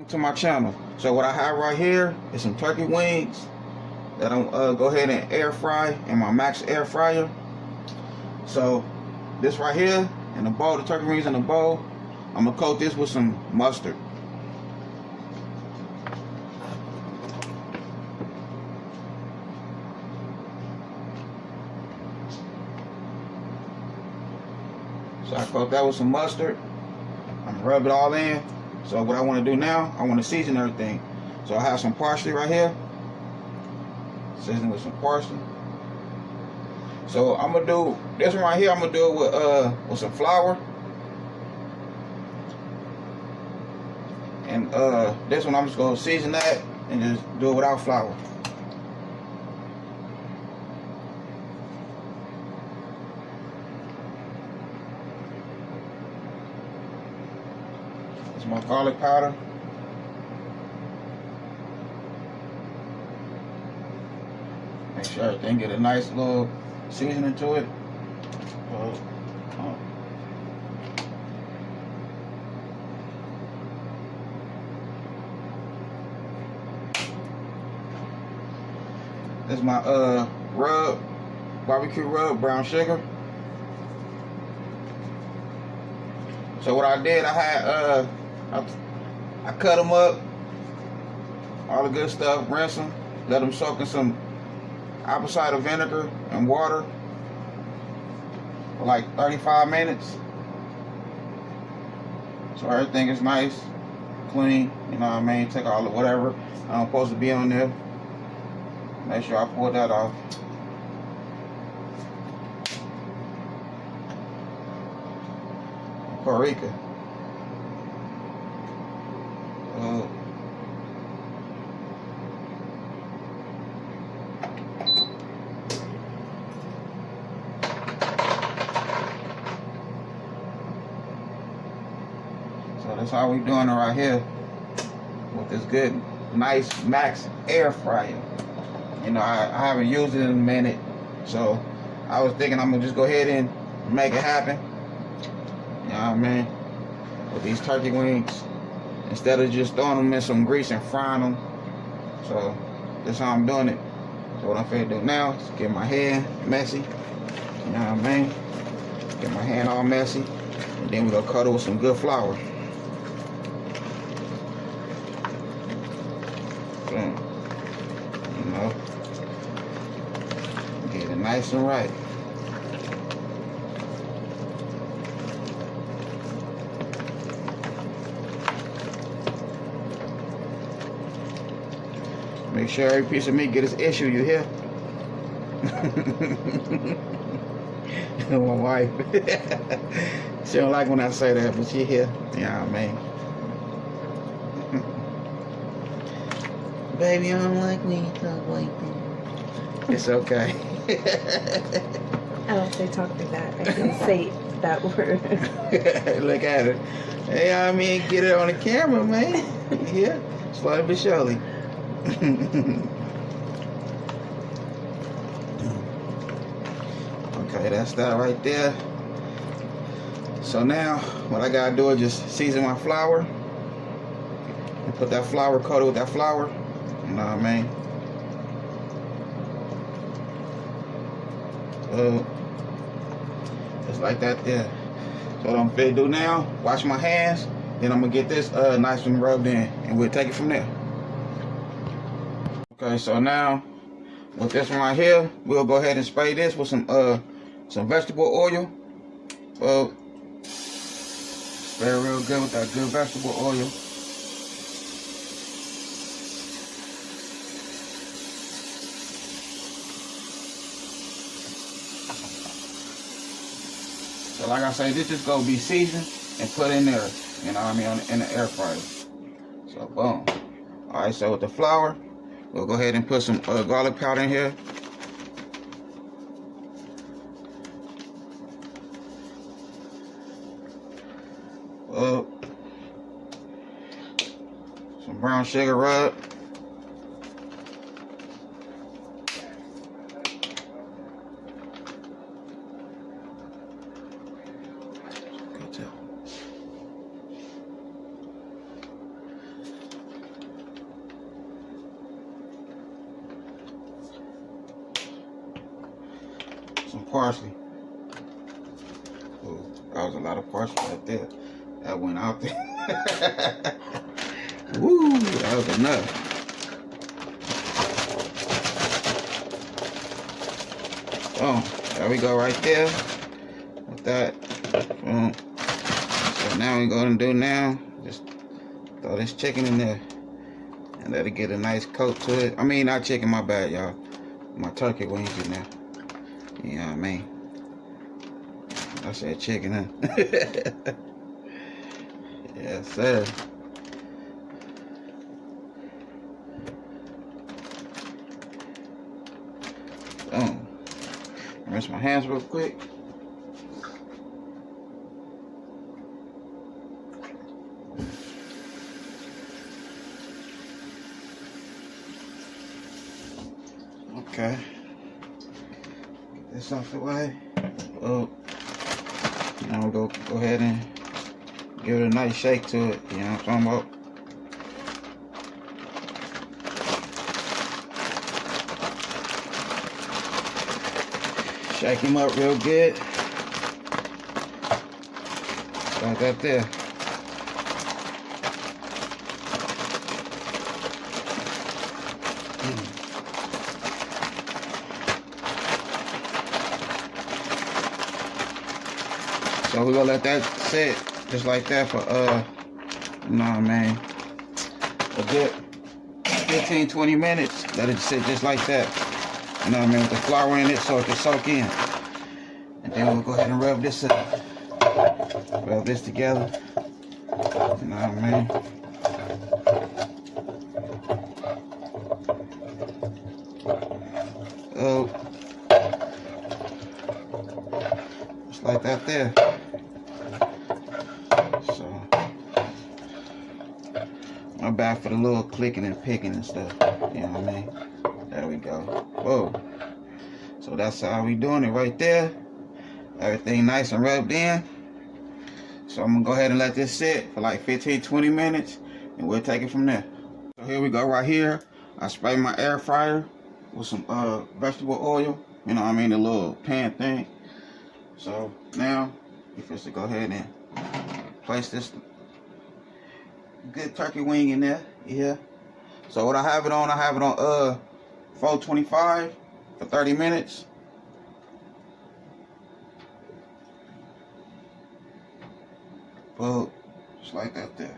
To my channel. So what I have right here is some turkey wings that I'm go ahead and air fry in my Maxx air fryer. So this right here in the bowl, the turkey wings in the bowl, I'm gonna coat this with some mustard. So I coat that with some mustard. I'm gonna rub it all in. So what I want to do now, I want to season everything. So I have some parsley right here. Season with some parsley. So I'm gonna do this one right here. I'm gonna do it with some flour. And this one I'm just gonna season that and just do it without flour. My garlic powder. Make sure everything get a nice little seasoning to it. This is my barbecue rub, brown sugar. So what I did, I had I cut them up, all the good stuff, rinse them, let them soak in some apple cider vinegar and water for like 35 minutes. So everything is nice, clean, you know what I mean? Take all the whatever I'm supposed to be on there. Make sure I pull that off. Paprika. So that's how we doing it right here with this good, nice Maxx air fryer. You know, I haven't used it in a minute, so I was thinking I'm gonna just go ahead and make it happen. You know what I mean? With these turkey wings, instead of just throwing them in some grease and frying them. So that's how I'm doing it. So what I'm finna do now is get my hand messy. You know what I mean? Get my hand all messy, and then we're gonna coat it with some good flour. You know, get it nice and right. Make sure every piece of meat get its issue, you hear? My wife. She don't like when I say that, but she hear. You know what I mean? Baby, I don't like when you talk like that. It's okay. I don't say talk like that. I can say that word. Look at it. Hey, I mean, get it on the camera, man. Yeah, slowly but surely. Okay, that's that right there. So now what I gotta do is just season my flour and put that flour, coat it with that flour. You know what I mean? Just like that there. So what I'm finna do now, wash my hands, then I'm gonna get this nice and rubbed in, and we'll take it from there. Okay, so now with this one right here, we'll go ahead and spray this with some vegetable oil. Spray it real good with that good vegetable oil. So like I say, this is gonna be seasoned and put in there, you know what I mean, in the air fryer. So boom. Alright, so with the flour, we'll go ahead and put some garlic powder in here. Some brown sugar rub. some parsley. Ooh, that was a lot of parsley right there. That went out there. Woo, that was enough. Oh, there we go right there. With that. So now we're gonna do now, just throw this chicken in there and let it get a nice coat to it. I mean, not chicken, my bad, y'all. My turkey wings in there. You know what I mean? I said chicken, huh? Yes, sir. Boom. Rinse my hands real quick. Okay. Get this off the way. Oh. Now we'll go ahead and give it a nice shake to it. You know what I'm talking about? Shake him up real good. Like that there. So we're gonna let that sit just like that for you know what I mean, a good 15-20 minutes. Let it sit just like that. You know what I mean, with the flour in it so it can soak in. And then we'll go ahead and rub this up. Rub this together. You know what I mean? Oh. Just like that there. So, I'm back for the little clicking and picking and stuff. You know what I mean? There we go. Whoa. So that's how we doing it right there. Everything nice and rubbed in. So I'm gonna go ahead and let this sit for like 15-20 minutes and we'll take it from there. So here we go right here. I sprayed my air fryer with some vegetable oil. You know what I mean, the little pan thing. So now we're supposed to go ahead and place this good turkey wing in there. Yeah. So what I have it on 425 for 30 minutes. Boom, just like that there.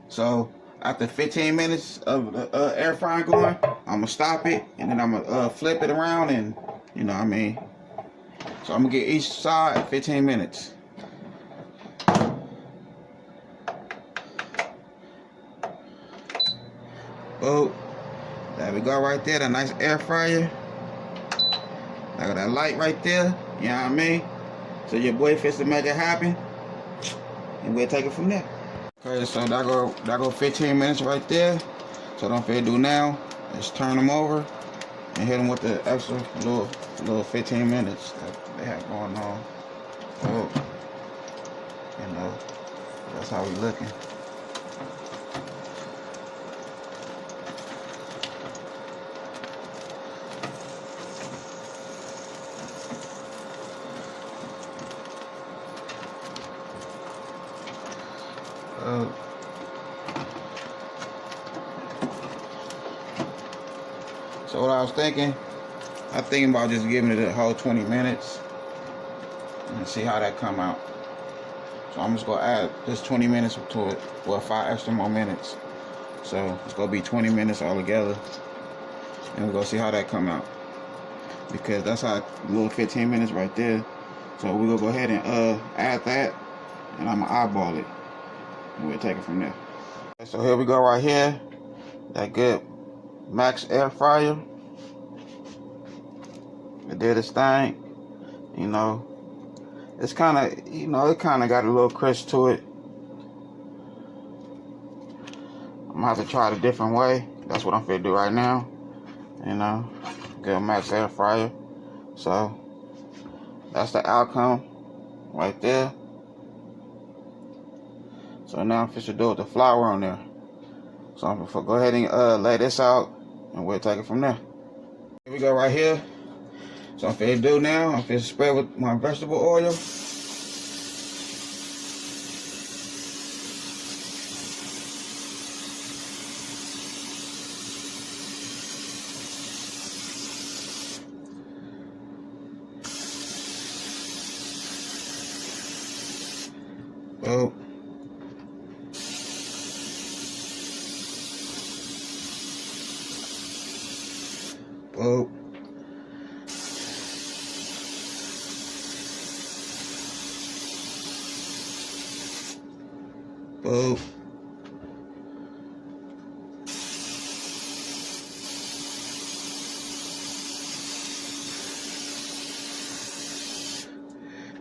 So after 15 minutes of the air frying going, I'm gonna stop it and then I'm gonna flip it around and you know what I mean. So I'm gonna get each side 15 minutes. Boom. There we go right there, that nice air fryer. I got that light right there, you know what I mean? So your boy fits to make it happen. And we'll take it from there. Okay, so that go 15 minutes right there. So don't forget to do now is turn them over and hit them with the extra little 15 minutes that they have going on. So, you know, that's how we looking. So what I was thinking about just giving it a whole 20 minutes and see how that come out. So I'm just gonna add just 20 minutes to it, well 5 extra more minutes. So it's gonna be 20 minutes all together, and we're gonna see how that come out. Because that's how a little 15 minutes right there. So we're gonna go ahead and add that, and I'm gonna eyeball it, and we'll take it from there. So here we go right here, that good Maxx air fryer. It did its thing. You know, it's kind of, you know, it kind of got a little crisp to it. I'm gonna have to try it a different way. That's what I'm finna do right now. You know, good Maxx air fryer. So that's the outcome right there. So now I'm finna do with the flour on there. So I'm gonna go ahead and lay this out, and we'll take it from there. Here we go right here. So I'm finna do now, I'm finna spread with my vegetable oil. Boop. Boop. Boop.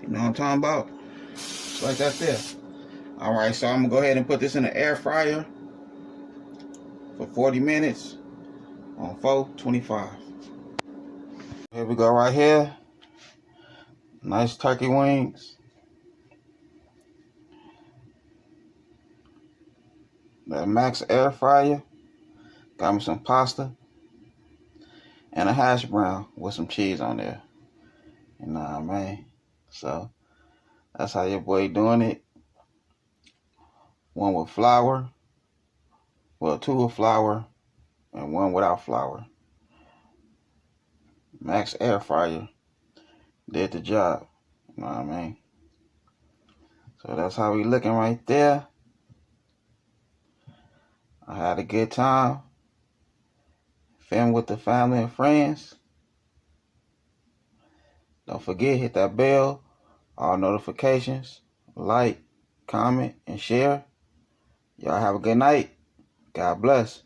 You know what I'm talking about? Just like that there. Alright, so I'm gonna go ahead and put this in the air fryer for 40 minutes on 425. Here we go right here. Nice turkey wings. The Maxx air fryer. Got me some pasta and a hash brown with some cheese on there. You know what I mean? So that's how your boy doing it. One with flour. Well, two with flour and one without flour. Maxx air fryer did the job. You know what I mean? So that's how we looking right there. I had a good time. Film with the family and friends. Don't forget, hit that bell, all notifications, like, comment, and share. Y'all have a good night. God bless.